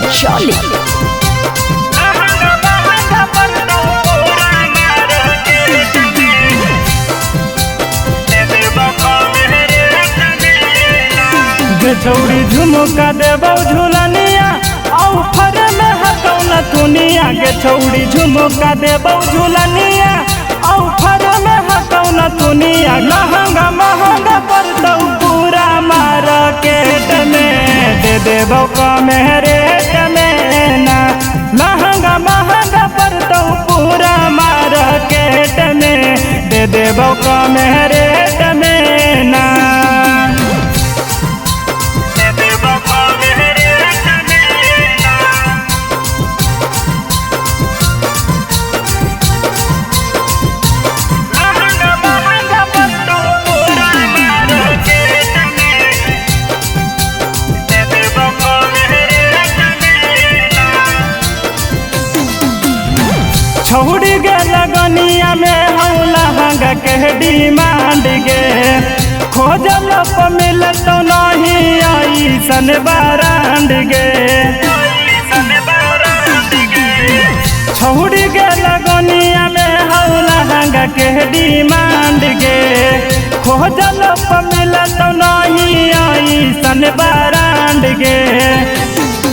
गजौली। छौड़ी झुमका देबौ झुलनिया ऑफर में हटौ न दुनिया गे छौड़ी झुमका देबौ झुलनिया ऑफर में हटौ न दुनिया। लहंगा महंगा पड़तौ पूरा मार्केट में दे देबौ कम रेट में ना। लहंगा महंगा पड़तौ पूरा मार्केट में दे देबौ कम रेट में ना। छौड़ी गे लगनिया में हम लहंगा के डिमांड गे खोजल प मिलत नहीं ऐसन ब्रांड गे। छौड़ी गे लगनिया में हम लहंगा के डिमांड गे खोजल प मिलत नहीं ऐसन ब्रांड गे।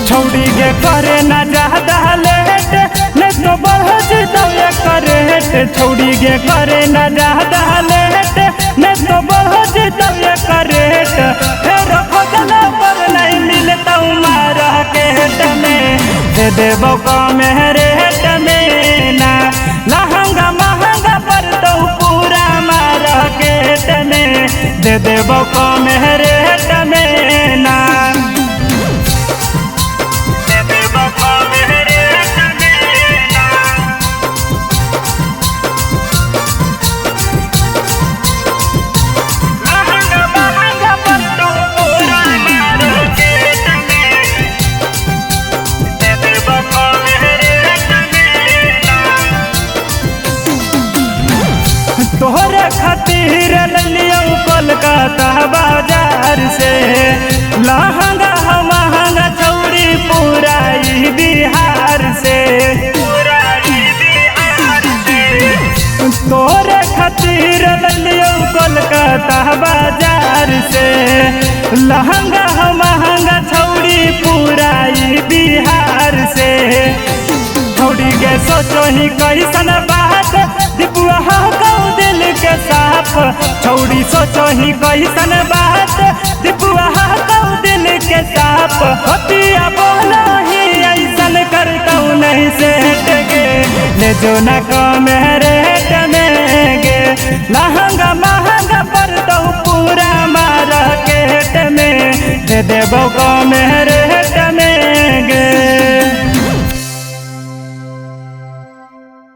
छौड़ी गे करे न ज्यादा लेट नहीं तो बढ़ जतौ एकर रेट। छौड़ी गे करे न ज्यादा लेट नहीं तो बढ़ जतौ एकर रेट। फेर खोजला पर नहीं मिलतौ मार्केट में दे देबौ कम रेट में ना। लहंगा महंगा पड़तौ पूरा मार्केट में दे देबौ कम रेट में ना। तोहरे खातिर लियो कोलकाता बाजार से लहंगा महंगा छौड़ी पूरा बिहार से। तोहरे खातिर लियो कोलकाता बाजार से लहंगा महंगा छौड़ी पूरा बिहार से। छौड़ी गे सोचो ही कैसन बात दिपुआ दिल के साफ। छौड़ी सोचो ही कैसन बात दिपुआ दिल के साफ। हतिया बोला ही ऐसन करतौ नहीं सेट गे ले जो न कम रेट में गे। लहंगा महंगा पड़तौ पूरा मार्केट में दे देबौ कम रेट।